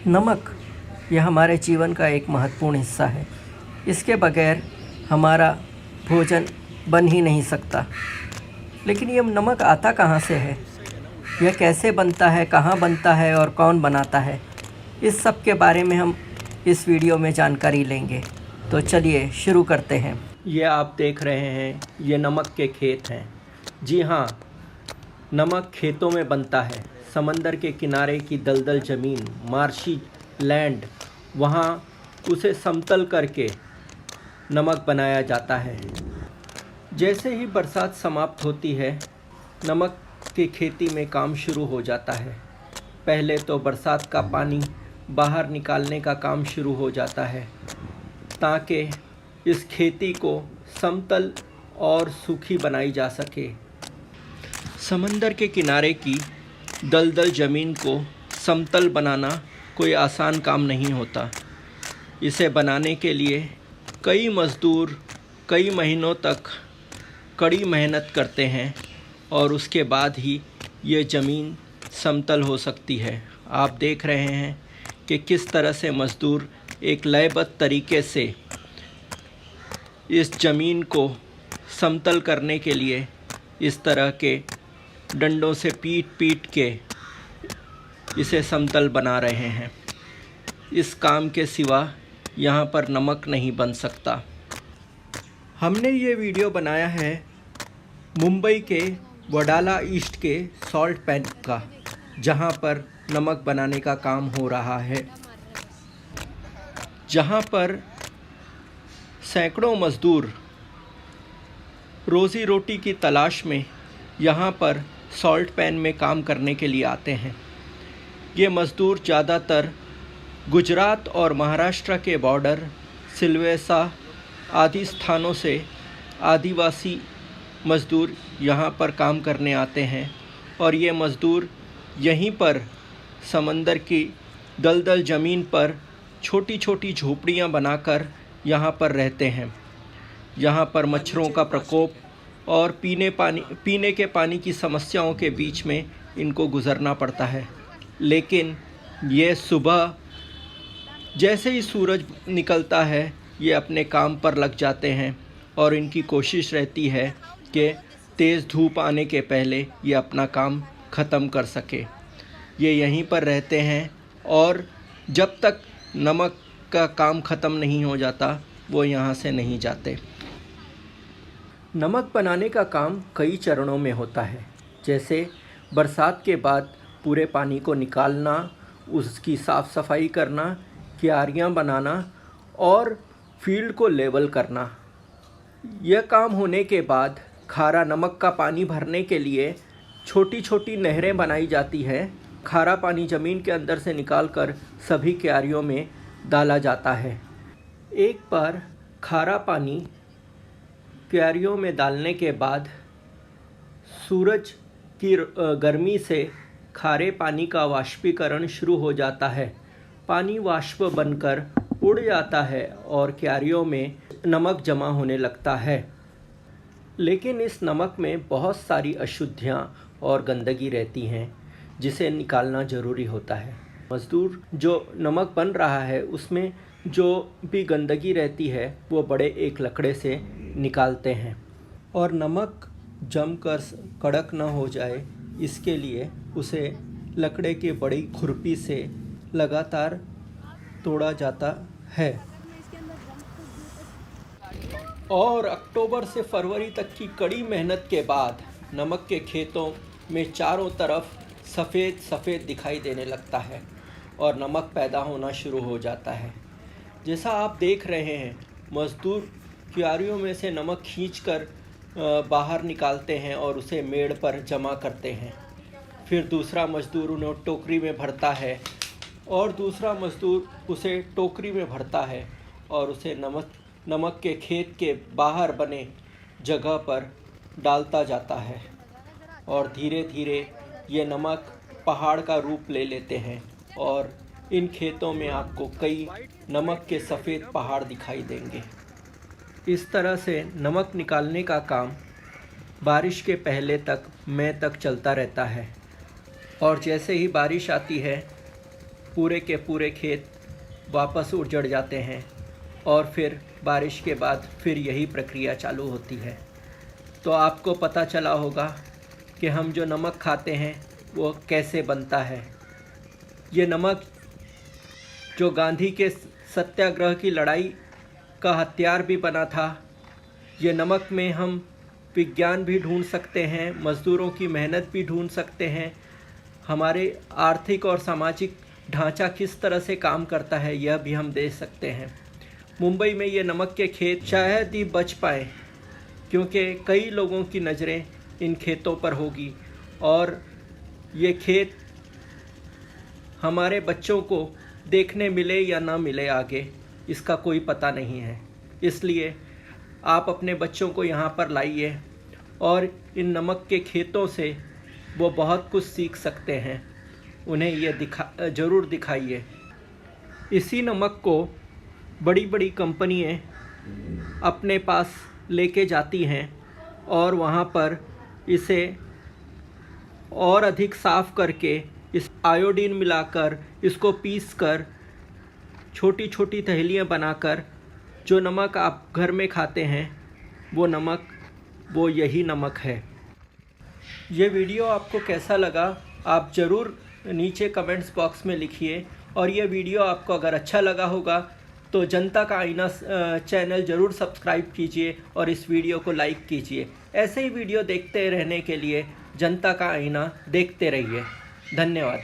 नमक यह हमारे जीवन का एक महत्वपूर्ण हिस्सा है। इसके बगैर हमारा भोजन बन ही नहीं सकता। लेकिन ये नमक आता कहाँ से है, यह कैसे बनता है, कहाँ बनता है और कौन बनाता है, इस सब के बारे में हम इस वीडियो में जानकारी लेंगे। तो चलिए शुरू करते हैं। ये आप देख रहे हैं, ये नमक के खेत हैं। जी हाँ, नमक खेतों में बनता है। समंदर के किनारे की दलदल ज़मीन, मार्शी लैंड, वहाँ उसे समतल करके नमक बनाया जाता है। जैसे ही बरसात समाप्त होती है, नमक की खेती में काम शुरू हो जाता है। पहले तो बरसात का पानी बाहर निकालने का काम शुरू हो जाता है ताकि इस खेती को समतल और सूखी बनाई जा सके। समंदर के किनारे की दलदल ज़मीन को समतल बनाना कोई आसान काम नहीं होता। इसे बनाने के लिए कई मज़दूर कई महीनों तक कड़ी मेहनत करते हैं और उसके बाद ही ये ज़मीन समतल हो सकती है। आप देख रहे हैं कि किस तरह से मज़दूर एक लयबद्ध तरीके से इस ज़मीन को समतल करने के लिए इस तरह के डंडों से पीट के इसे समतल बना रहे हैं। इस काम के सिवा यहाँ पर नमक नहीं बन सकता। हमने ये वीडियो बनाया है मुंबई के वडाला ईस्ट के सॉल्ट पैन का, जहाँ पर नमक बनाने का काम हो रहा है, जहाँ पर सैकड़ों मज़दूर रोज़ी रोटी की तलाश में यहाँ पर सॉल्ट पैन में काम करने के लिए आते हैं। ये मज़दूर ज़्यादातर गुजरात और महाराष्ट्र के बॉर्डर, सिलवेसा आदि स्थानों से आदिवासी मज़दूर यहाँ पर काम करने आते हैं और ये मज़दूर यहीं पर समंदर की दलदल ज़मीन पर छोटी छोटी झोपड़ियाँ बनाकर यहाँ पर रहते हैं। यहाँ पर मच्छरों का प्रकोप और पीने के पानी की समस्याओं के बीच में इनको गुज़रना पड़ता है। लेकिन ये सुबह जैसे ही सूरज निकलता है, ये अपने काम पर लग जाते हैं और इनकी कोशिश रहती है कि तेज़ धूप आने के पहले ये अपना काम ख़त्म कर सके। ये यहीं पर रहते हैं और जब तक नमक का काम ख़त्म नहीं हो जाता, वो यहाँ से नहीं जाते। नमक बनाने का काम कई चरणों में होता है, जैसे बरसात के बाद पूरे पानी को निकालना, उसकी साफ़ सफाई करना, क्यारियाँ बनाना और फील्ड को लेवल करना। यह काम होने के बाद खारा नमक का पानी भरने के लिए छोटी छोटी नहरें बनाई जाती हैं। खारा पानी ज़मीन के अंदर से निकालकर सभी क्यारियों में डाला जाता है। एक बार खारा पानी क्यारियों में डालने के बाद सूरज की गर्मी से खारे पानी का वाष्पीकरण शुरू हो जाता है। पानी वाष्प बनकर उड़ जाता है और क्यारियों में नमक जमा होने लगता है। लेकिन इस नमक में बहुत सारी अशुद्धियाँ और गंदगी रहती हैं, जिसे निकालना ज़रूरी होता है। मज़दूर जो नमक बन रहा है, उसमें जो भी गंदगी रहती है वो बड़े एक लकड़े से निकालते हैं और नमक जमकर कड़क न हो जाए, इसके लिए उसे लकड़े के बड़ी खुरपी से लगातार तोड़ा जाता है। और अक्टूबर से फरवरी तक की कड़ी मेहनत के बाद नमक के खेतों में चारों तरफ सफ़ेद सफ़ेद दिखाई देने लगता है और नमक पैदा होना शुरू हो जाता है। जैसा आप देख रहे हैं, मज़दूर क्यारियों में से नमक खींचकर बाहर निकालते हैं और उसे मेड़ पर जमा करते हैं। फिर दूसरा मज़दूर उन्हें टोकरी में भरता है और दूसरा मज़दूर उसे टोकरी में भरता है और उसे नमक के खेत के बाहर बने जगह पर डालता जाता है और धीरे धीरे ये नमक पहाड़ का रूप ले लेते हैं और इन खेतों में आपको कई नमक के सफ़ेद पहाड़ दिखाई देंगे। इस तरह से नमक निकालने का काम बारिश के पहले तक मई तक चलता रहता है और जैसे ही बारिश आती है पूरे के पूरे खेत वापस उजड़ जाते हैं और फिर बारिश के बाद फिर यही प्रक्रिया चालू होती है। तो आपको पता चला होगा कि हम जो नमक खाते हैं वो कैसे बनता है। ये नमक जो गांधी के सत्याग्रह की लड़ाई का हथियार भी बना था। ये नमक में हम विज्ञान भी ढूंढ सकते हैं, मज़दूरों की मेहनत भी ढूंढ सकते हैं, हमारे आर्थिक और सामाजिक ढांचा किस तरह से काम करता है यह भी हम देख सकते हैं। मुंबई में ये नमक के खेत शायद ही बच पाए, क्योंकि कई लोगों की नज़रें इन खेतों पर होगी और ये खेत हमारे बच्चों को देखने मिले या ना मिले आगे, इसका कोई पता नहीं है। इसलिए आप अपने बच्चों को यहाँ पर लाइए और इन नमक के खेतों से वो बहुत कुछ सीख सकते हैं, उन्हें ये ज़रूर दिखाइए। इसी नमक को बड़ी बड़ी कंपनियाँ अपने पास लेके जाती हैं और वहाँ पर इसे और अधिक साफ़ करके इस आयोडीन मिलाकर इसको पीसकर छोटी छोटी थैलियाँ बनाकर जो नमक आप घर में खाते हैं वो यही नमक है। ये वीडियो आपको कैसा लगा आप ज़रूर नीचे कमेंट्स बॉक्स में लिखिए। और ये वीडियो आपको अगर अच्छा लगा होगा तो जनता का आईना चैनल ज़रूर सब्सक्राइब कीजिए और इस वीडियो को लाइक कीजिए। ऐसे ही वीडियो देखते रहने के लिए जनता का आईना देखते रहिए। धन्यवाद।